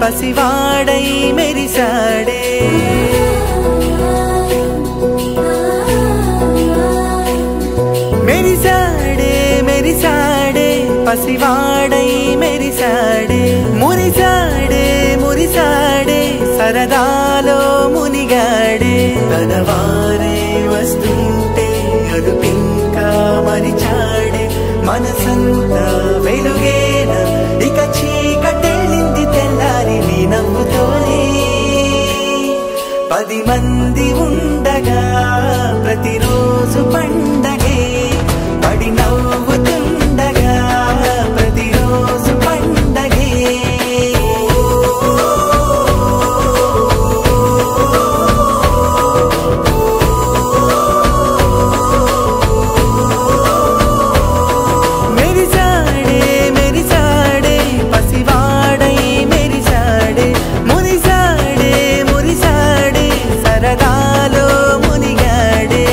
పసివాడై మెరిసాడే మెరిసాడే మెరిసాడే పసివాడై మెరిసాడే మురిసాడే మురిసాడే సరదాలో మునిగాడే తనవారే వస్తుంటే అదుపింకా మరిచాడే మనసంతా వెలుగేన ఇక చీకటెళ్ళింది తెల్లారి నీ నవ్వుతోనే 10 మంది ఉండగా ప్రతిరోజు పండగే పడి నవ్వుతుండగా ప్రతిరోజు పండగే మెరిసాడే మెరిసాడే పసివాడై మెరిసాడే మురిసాడే మురిసాడే సరదాలో మునిగాడే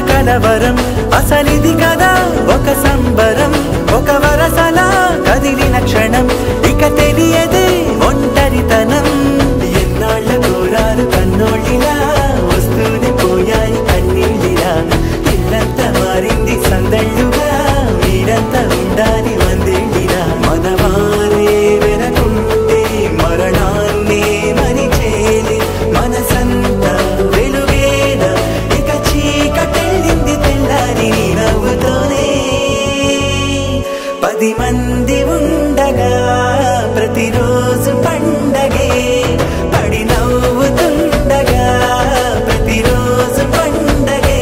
కలవరం అసలిది కదా ఒక సంబరం ఒక వరసలా కదిలిన క్షణం ఇక తెలియదే ఒంటరితనం ఎన్నాళ్ళ కోరారు కన్నోళ్ళిలా వస్తూనే పోయాయి కన్నీళ్ళిలా ఇల్లంతా మారింది సందళ్ళుగా మీరంతా ఉండాలి వందేళ్ళిలా మనవారే వెనకుంటే మరణాన్నే మరిచేలి మనసంతా వెలుగేన ఇక చీకటెళ్ళింది తెల్లారి నీ నవ్వుతోనే 10 మంది ఉండగా ప్రతిరోజు పండగే పడి నవ్వుతుండగా ప్రతిరోజు పండగే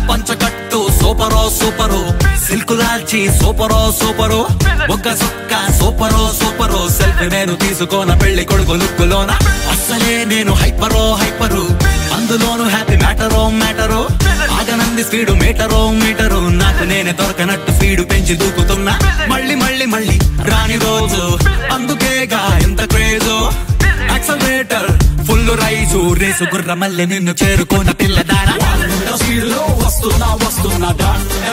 పంచకట్టు సూపరో సూపరు సిల్కు లాల్చి సూపరో సూపరు ఒక్క సుక్క సూపరో సూపరు సెల్ఫీ నేను తీసుకోన పెళ్లి కొడుకు లుక్కులోన అస్సలే నేను హైపరో హైపరు అందులోను హ్యాపీ మ్యాటరో మ్యాటరు ఆగనంది స్పీడు మీటరో మీటరు నాకు నేనే దొరకనట్టు స్పీడు పెంచి దూకుతున్నా మళ్ళీ మళ్ళీ మళ్ళీ రాని రోజు అందుకేగా ఎంత క్రేజో యాక్సలరేటర్ ఫుల్ రైజు రేసు గుర్ర మళ్ళీ నిన్ను చేరుకోన పిల్లదారా వస్తున్నా వస్తున్నా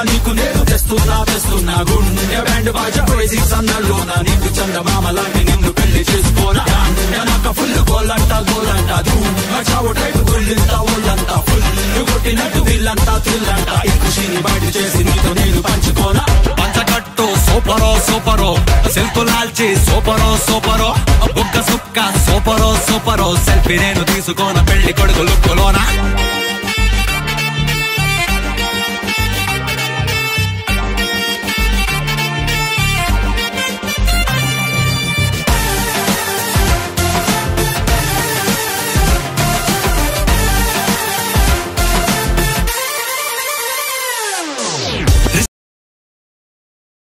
నీకు నేను తెస్తున్నా తెస్తున్నా గుండె బ్యాండ్ బాజా క్రేజీ సన్నల్లోన నీకు చందమామలాంటి నిన్ను పెళ్లి చేసుకోనా నాకు ఫుల్ గోలంట గోలంట చావు టైప్ గుళ్ళంతా ఒళ్ళంతా ఫుల్ కొట్టినట్టు వీళ్ళంతా థ్రిల్లంట ఈ ఖుషిని బయట చేసి నీతో నేను పంచుకోనా పంచకట్టు సూపరో సూపరో సిల్కు లాల్చి సూపరో సూపరో బుగ్గ సుక్క సూపరో సూపరో సెల్ఫీ నేను తీసుకోన పెళ్లి కొడుకు లుక్కులోనా